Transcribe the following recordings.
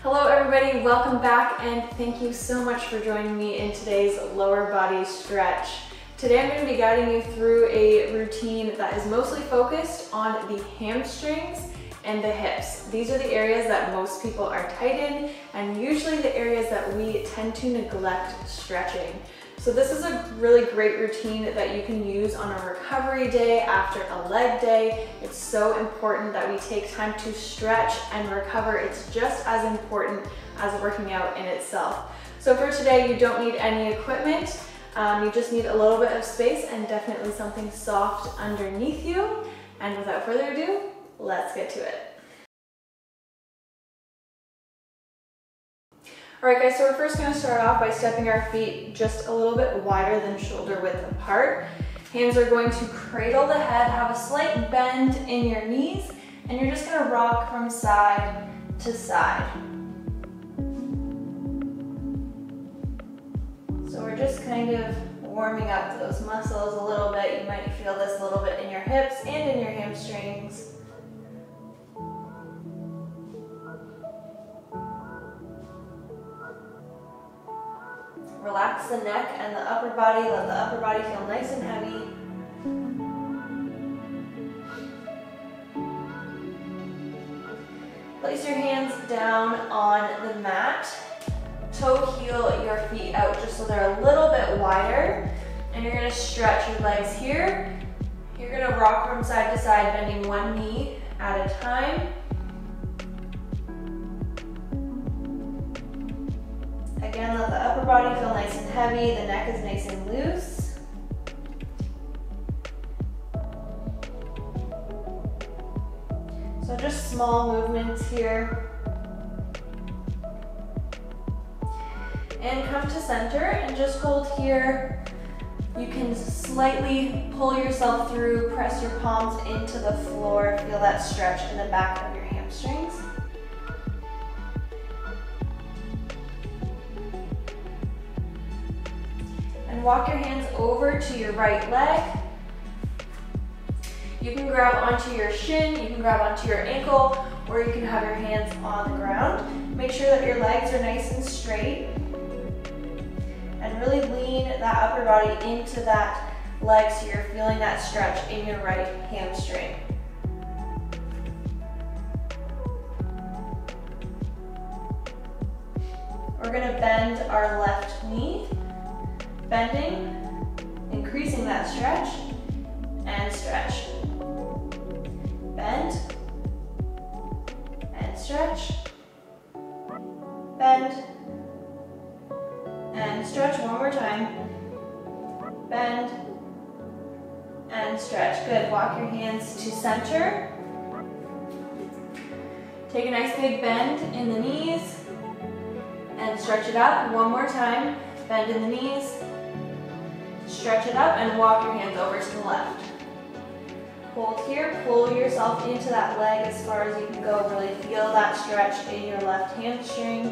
Hello everybody, welcome back and thank you so much for joining me in today's lower body stretch. Today I'm going to be guiding you through a routine that is mostly focused on the hamstrings and the hips. These are the areas that most people are tight in and usually the areas that we tend to neglect stretching. So this is a really great routine that you can use on a recovery day after a leg day. It's so important that we take time to stretch and recover. It's just as important as working out in itself. So for today, you don't need any equipment. You just need a little bit of space and definitely something soft underneath you. And without further ado, let's get to it. Alright guys, so we're first going to start off by stepping our feet just a little bit wider than shoulder width apart. Hands are going to cradle the head, have a slight bend in your knees, and you're just going to rock from side to side. So we're just kind of warming up those muscles a little bit. You might feel this a little bit in your hips and in your hamstrings. Relax the neck and the upper body, let the upper body feel nice and heavy. Place your hands down on the mat. Toe heel your feet out just so they're a little bit wider. And you're going to stretch your legs here. You're going to rock from side to side, bending one knee at a time. Again, let the upper body feel nice and heavy, the neck is nice and loose. So just small movements here. And come to center and just hold here. You can slightly pull yourself through, press your palms into the floor, feel that stretch in the back of your hamstrings. And walk your hands over to your right leg. You can grab onto your shin, you can grab onto your ankle, or you can have your hands on the ground. Make sure that your legs are nice and straight. And really lean that upper body into that leg so you're feeling that stretch in your right hamstring. We're going to bend our left knee. Bending, increasing that stretch, and stretch. Bend, and stretch. Bend, and stretch one more time. Bend, and stretch. Good, walk your hands to center. Take a nice big bend in the knees, and stretch it up one more time. Bend in the knees. Stretch it up and walk your hands over to the left. Hold here, pull yourself into that leg as far as you can go. Really feel that stretch in your left hamstring.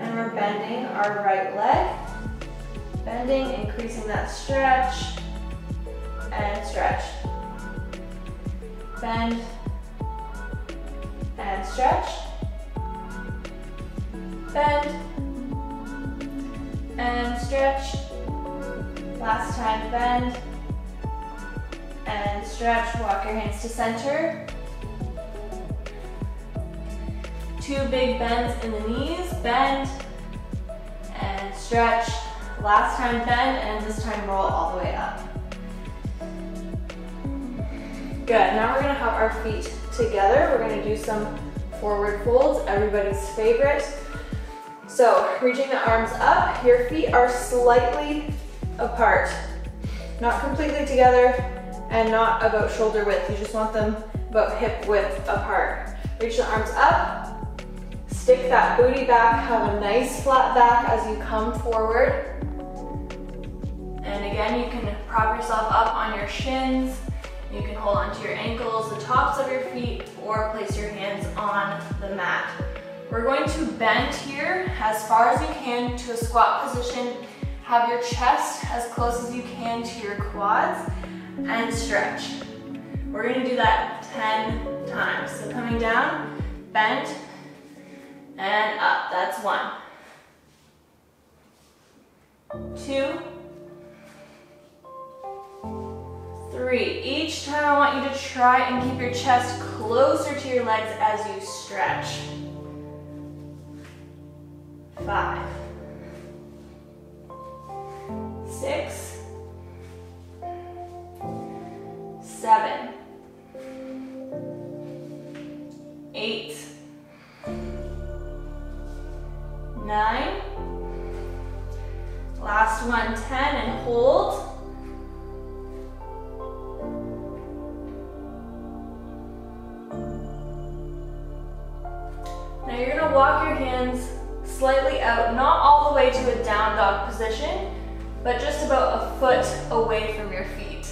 And we're bending our right leg. Bending, increasing that stretch, and stretch. Bend, and stretch. Bend, and stretch. Last time, bend, and stretch. Walk your hands to center. Two big bends in the knees. Bend, and stretch. Last time, bend, and this time roll all the way up. Good, now we're gonna have our feet together. We're gonna do some forward folds, everybody's favorite. So, reaching the arms up, your feet are slightly apart. Not completely together and not about shoulder width. You just want them about hip width apart. Reach the arms up, stick that booty back, have a nice flat back as you come forward. And again, you can prop yourself up on your shins. You can hold onto your ankles, the tops of your feet, or place your hands on the mat. We're going to bend here as far as you can to a squat position Have your chest as close as you can to your quads and stretch. We're gonna do that 10 times. So coming down, bend, and up. That's 1. 2, 3. Each time I want you to try and keep your chest closer to your legs as you stretch. 5, 6, 7, 8, 9, last one, 10, and hold. Now you're gonna walk your hands slightly out, not all the way to a down dog position, but just about a foot away from your feet.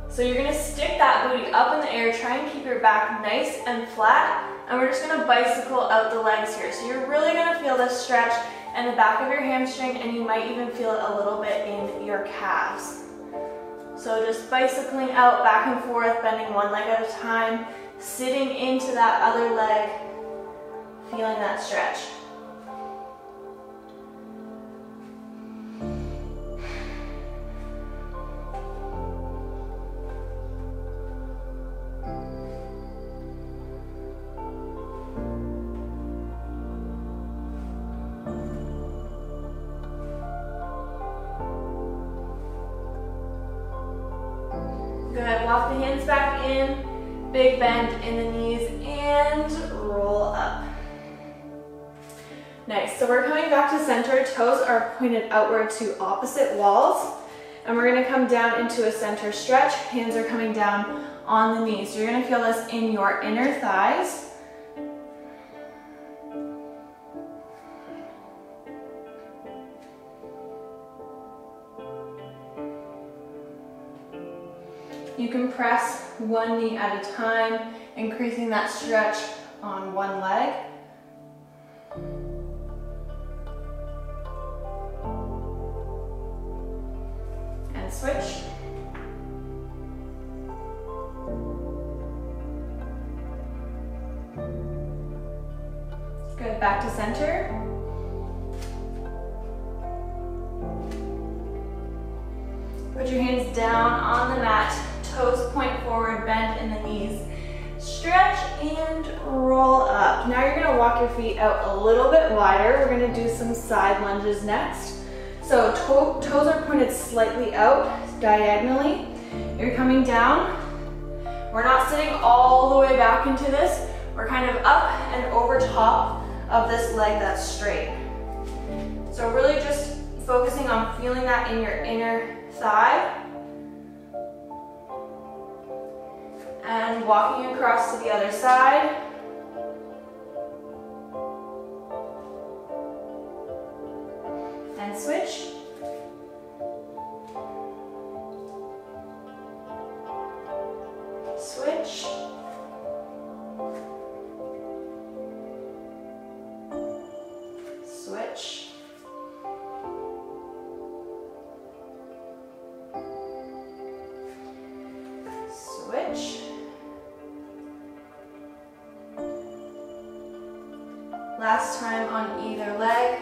So you're gonna stick that booty up in the air, try and keep your back nice and flat, and we're just gonna bicycle out the legs here. So you're really gonna feel this stretch in the back of your hamstring, and you might even feel it a little bit in your calves. So just bicycling out back and forth, bending one leg at a time, sitting into that other leg, feeling that stretch. Good, walk the hands back in, big bend in the knees, and roll up. Nice, so we're coming back to center. Toes are pointed outward to opposite walls, and we're gonna come down into a center stretch. Hands are coming down on the knees. So you're gonna feel this in your inner thighs. You can press one knee at a time, increasing that stretch on one leg. And switch. Good, back to center. Put your hands down on the mat. Toes point forward, bend in the knees. Stretch and roll up. Now you're gonna walk your feet out a little bit wider. We're gonna do some side lunges next. So toes are pointed slightly out diagonally. You're coming down. We're not sitting all the way back into this. We're kind of up and over top of this leg that's straight. So really just focusing on feeling that in your inner thigh. And walking across to the other side. And switch. Switch. Switch. Switch. Last time on either leg.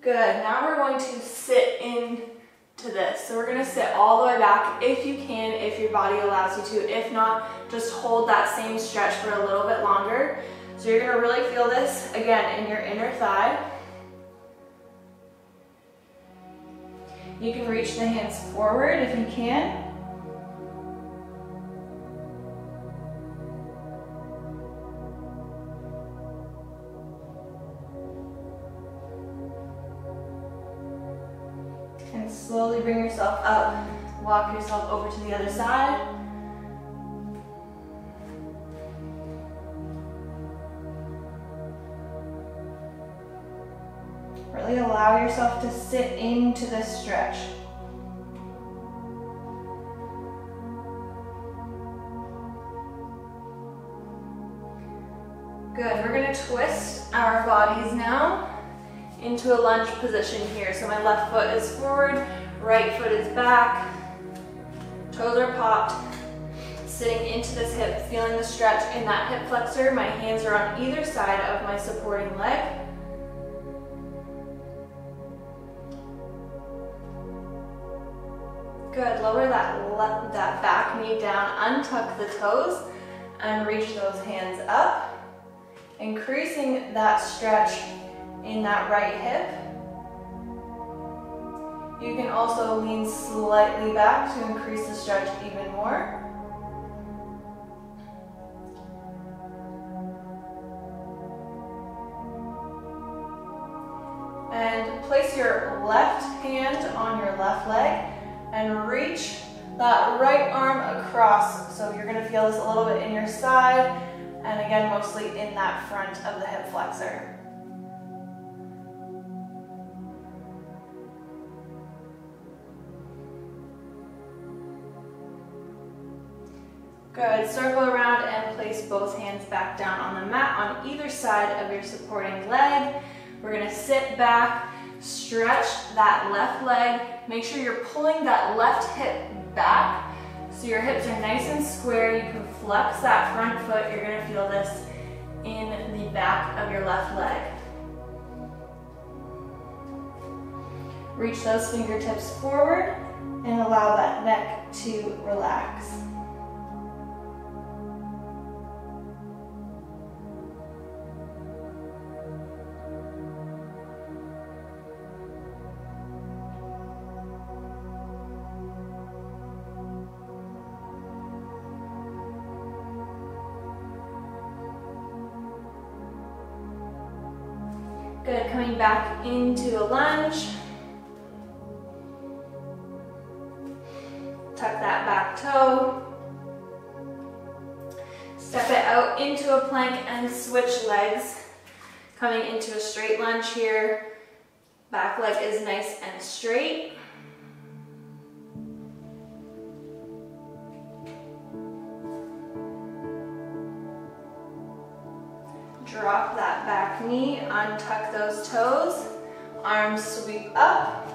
Good, now we're going to sit into this. So we're gonna sit all the way back if you can, if your body allows you to. If not, just hold that same stretch for a little bit longer. So you're gonna really feel this, again, in your inner thigh. You can reach the hands forward if you can. And slowly bring yourself up. Walk yourself over to the other side. Really allow yourself to sit into this stretch. Good, we're gonna twist our bodies now into a lunge position here. So my left foot is forward, right foot is back, toes are popped, sitting into this hip, feeling the stretch in that hip flexor. My hands are on either side of my supporting leg. Good, lower that back knee down, untuck the toes, and reach those hands up. Increasing that stretch in that right hip. You can also lean slightly back to increase the stretch even more. And place your left hand on your left leg and reach that right arm across. So you're gonna feel this a little bit in your side, and again, mostly in that front of the hip flexor. Good, circle around and place both hands back down on the mat on either side of your supporting leg. We're gonna sit back, stretch that left leg. Make sure you're pulling that left hip back so your hips are nice and square. You can flex that front foot. You're gonna feel this in the back of your left leg. Reach those fingertips forward and allow that neck to relax. Good, coming back into a lunge. Tuck that back toe. Step it out into a plank and switch legs. Coming into a straight lunge here. Back leg is nice and straight. Drop that back knee, untuck those toes, arms sweep up.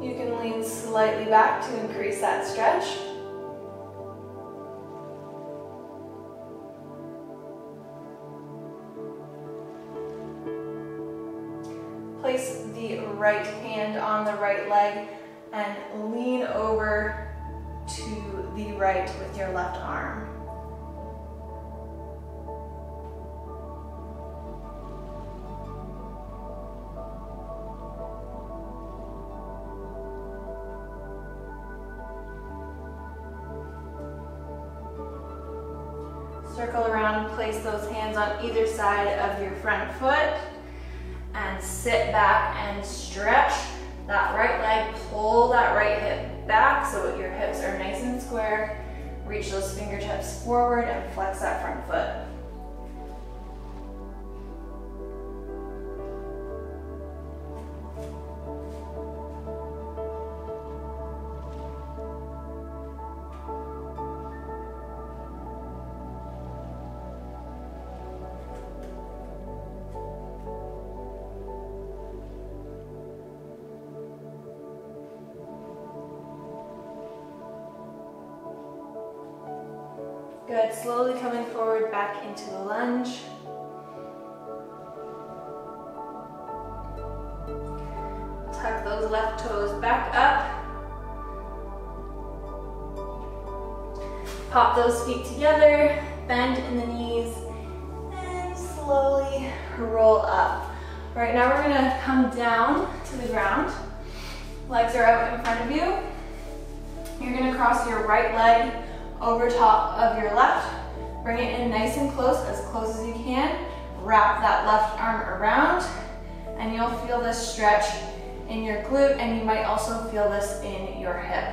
You can lean slightly back to increase that stretch. Place the right hand on the right leg and lean over to the right with your left arm. Circle around, place those hands on either side of your front foot and sit back and stretch that right leg. Pull that right hip back so your hips are nice and square. Reach those fingertips forward and flex that front foot. Good, slowly coming forward back into a lunge. Tuck those left toes back up. Pop those feet together, bend in the knees, and slowly roll up. All right, now we're gonna come down to the ground. Legs are out in front of you. You're gonna cross your right leg over top of your left. Bring it in nice and close as you can. Wrap that left arm around, and you'll feel this stretch in your glute, and you might also feel this in your hip.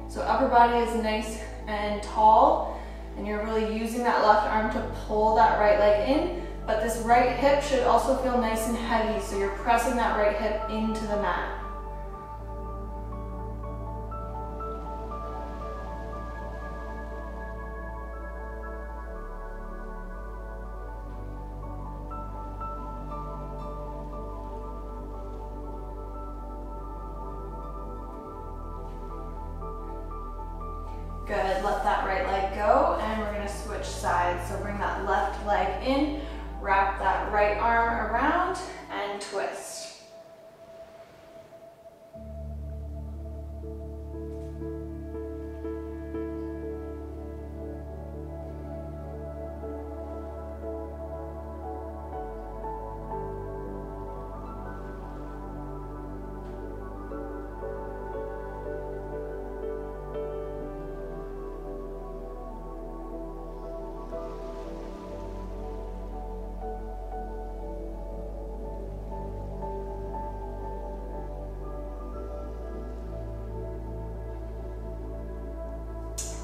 So upper body is nice and tall, and you're really using that left arm to pull that right leg in, but this right hip should also feel nice and heavy, so you're pressing that right hip into the mat. Good, let that right leg go, and we're gonna switch sides. So bring that left leg in, wrap that right arm around, and twist.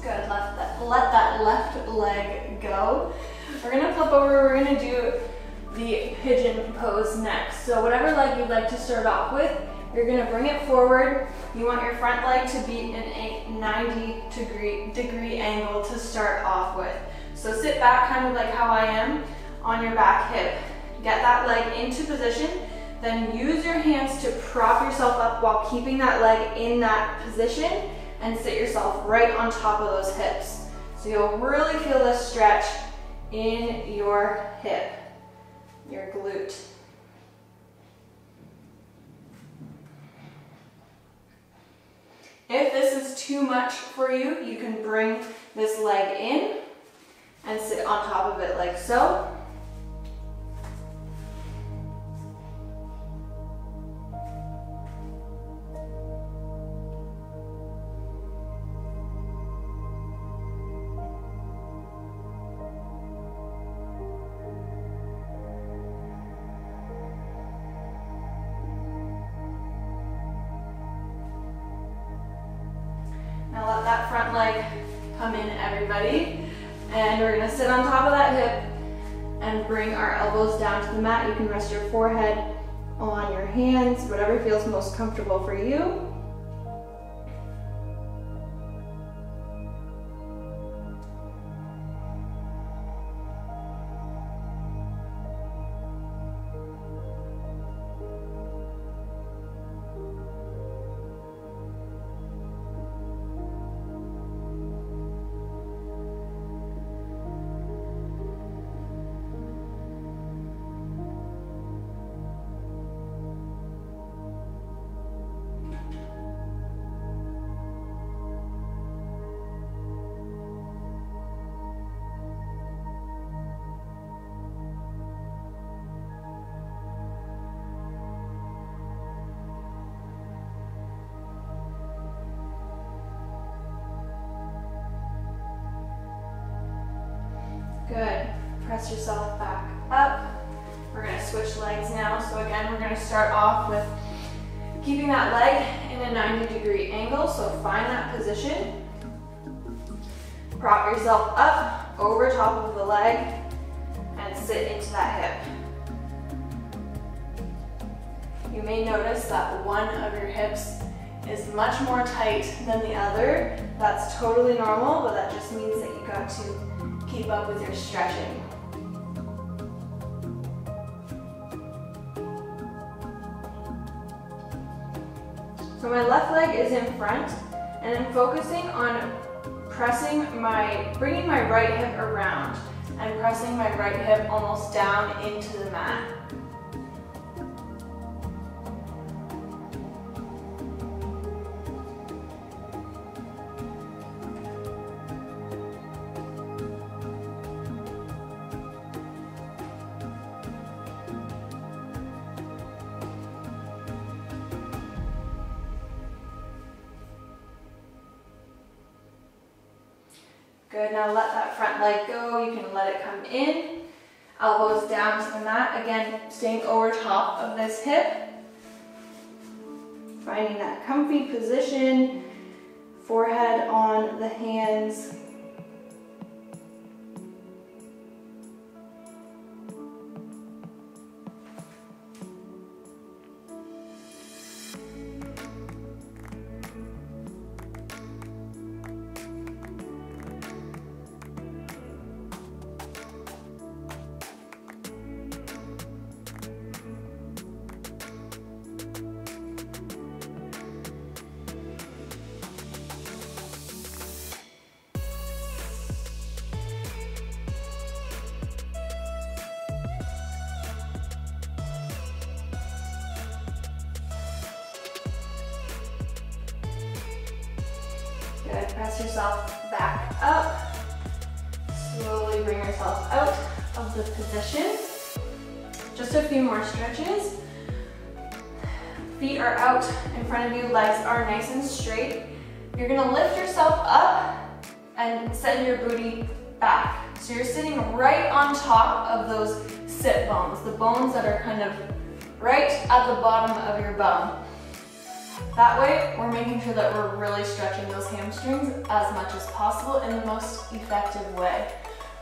Good, let that left leg go. We're gonna flip over, we're gonna do the pigeon pose next. So whatever leg you'd like to start off with, you're gonna bring it forward. You want your front leg to be in a 90-degree angle to start off with. So sit back kind of like how I am on your back hip. Get that leg into position, then use your hands to prop yourself up while keeping that leg in that position, and sit yourself right on top of those hips. So you'll really feel this stretch in your hip, your glute. If this is too much for you, you can bring this leg in and sit on top of it like so. Now let that front leg come in, everybody. And we're gonna sit on top of that hip and bring our elbows down to the mat. You can rest your forehead on your hands, whatever feels most comfortable for you. Good. Press yourself back up. We're going to switch legs now. So again, we're going to start off with keeping that leg in a 90-degree angle. So find that position. Prop yourself up over top of the leg and sit into that hip. You may notice that one of your hips is much more tight than the other. That's totally normal, but that just means that you got to keep up with your stretching. So my left leg is in front, and I'm focusing on bringing my right hip around and pressing my right hip almost down into the mat. Good, now let that front leg go. You can let it come in. Elbows down to the mat. Again, staying over top of this hip. Finding that comfy position. Forehead on the hands. press yourself back up. Slowly bring yourself out of the position. Just a few more stretches. Feet are out in front of you, legs are nice and straight. You're gonna lift yourself up and send your booty back. So you're sitting right on top of those sit bones, the bones that are kind of right at the bottom of your bum. That way, we're making sure that we're really stretching those hamstrings as much as possible in the most effective way.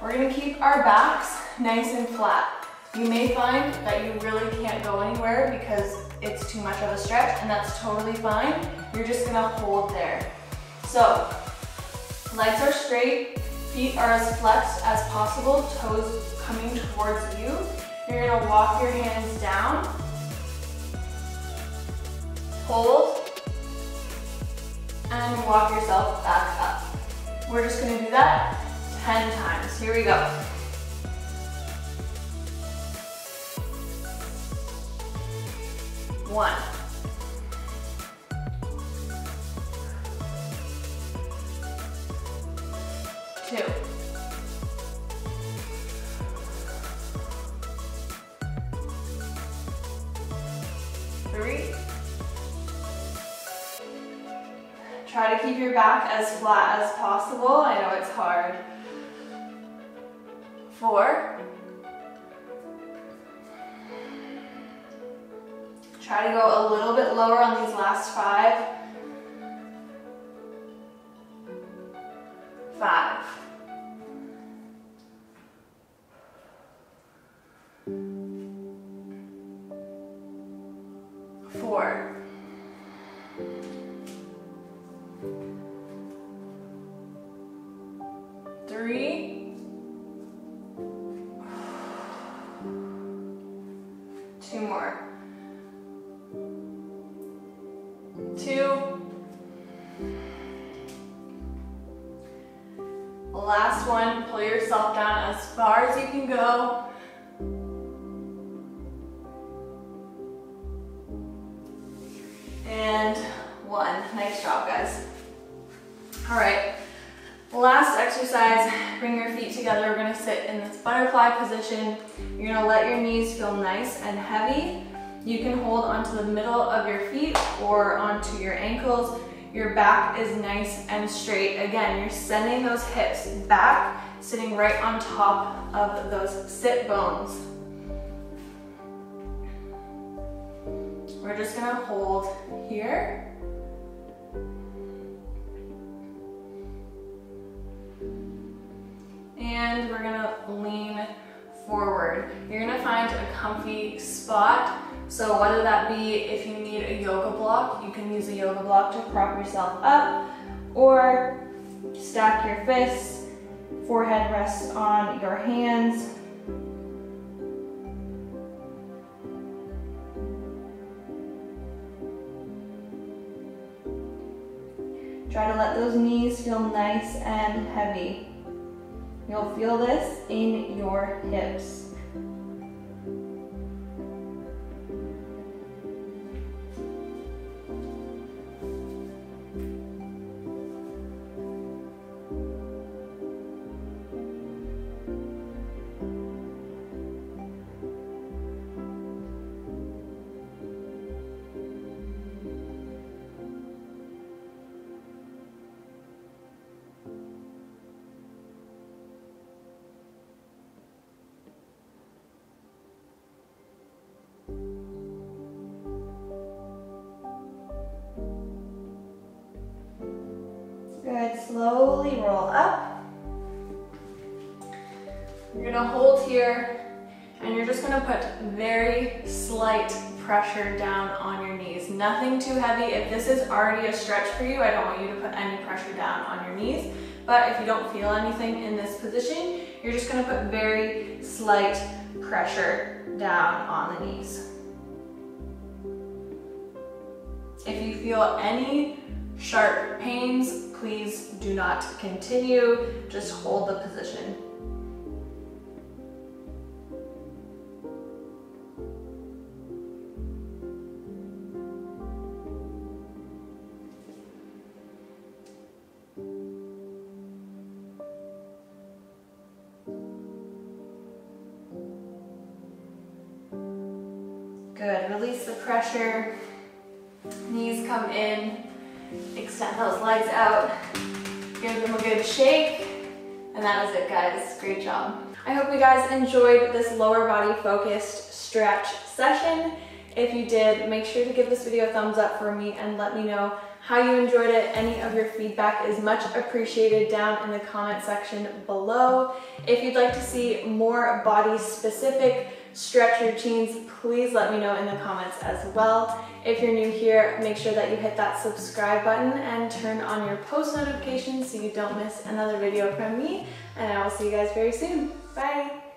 We're gonna keep our backs nice and flat. You may find that you really can't go anywhere because it's too much of a stretch, and that's totally fine. You're just gonna hold there. So, legs are straight, feet are as flexed as possible, toes coming towards you. You're gonna walk your hands down, hold, and walk yourself back up. We're just gonna do that 10 times. Here we go. 1, 2, 3. Try to keep your back as flat as possible. I know it's hard. 4. Try to go a little bit lower on these last 5. 5. 4. 3. 2 more. 2. Last one, pull yourself down as far as you can go. And 1. Nice job, guys. All right, last exercise, bring your feet together. We're gonna sit in this butterfly position. You're gonna let your knees feel nice and heavy. You can hold onto the middle of your feet or onto your ankles. Your back is nice and straight. Again, you're sending those hips back, sitting right on top of those sit bones. We're just gonna hold here. And we're gonna lean forward. You're gonna find a comfy spot. So whether that be if you need a yoga block, you can use a yoga block to prop yourself up, or stack your fists, forehead rests on your hands. Try to let those knees feel nice and heavy. You'll feel this in your hips. Good, slowly roll up. You're gonna hold here, and you're just gonna put very slight pressure down on your knees. Nothing too heavy. If this is already a stretch for you, I don't want you to put any pressure down on your knees. But if you don't feel anything in this position, you're just gonna put very slight pressure down on the knees. If you feel any sharp pains, please do not continue. Just hold the position. Good, release the pressure. Knees come in, extend those legs out. Give them a good shake. And that is it, guys. Great job. I hope you guys enjoyed this lower body focused stretch session. If you did, make sure to give this video a thumbs up for me and let me know how you enjoyed it. Any of your feedback is much appreciated down in the comment section below. If you'd like to see more body specific stretch routines, please let me know in the comments as well. If you're new here, make sure that you hit that subscribe button and turn on your post notifications so you don't miss another video from me. And I will see you guys very soon. Bye.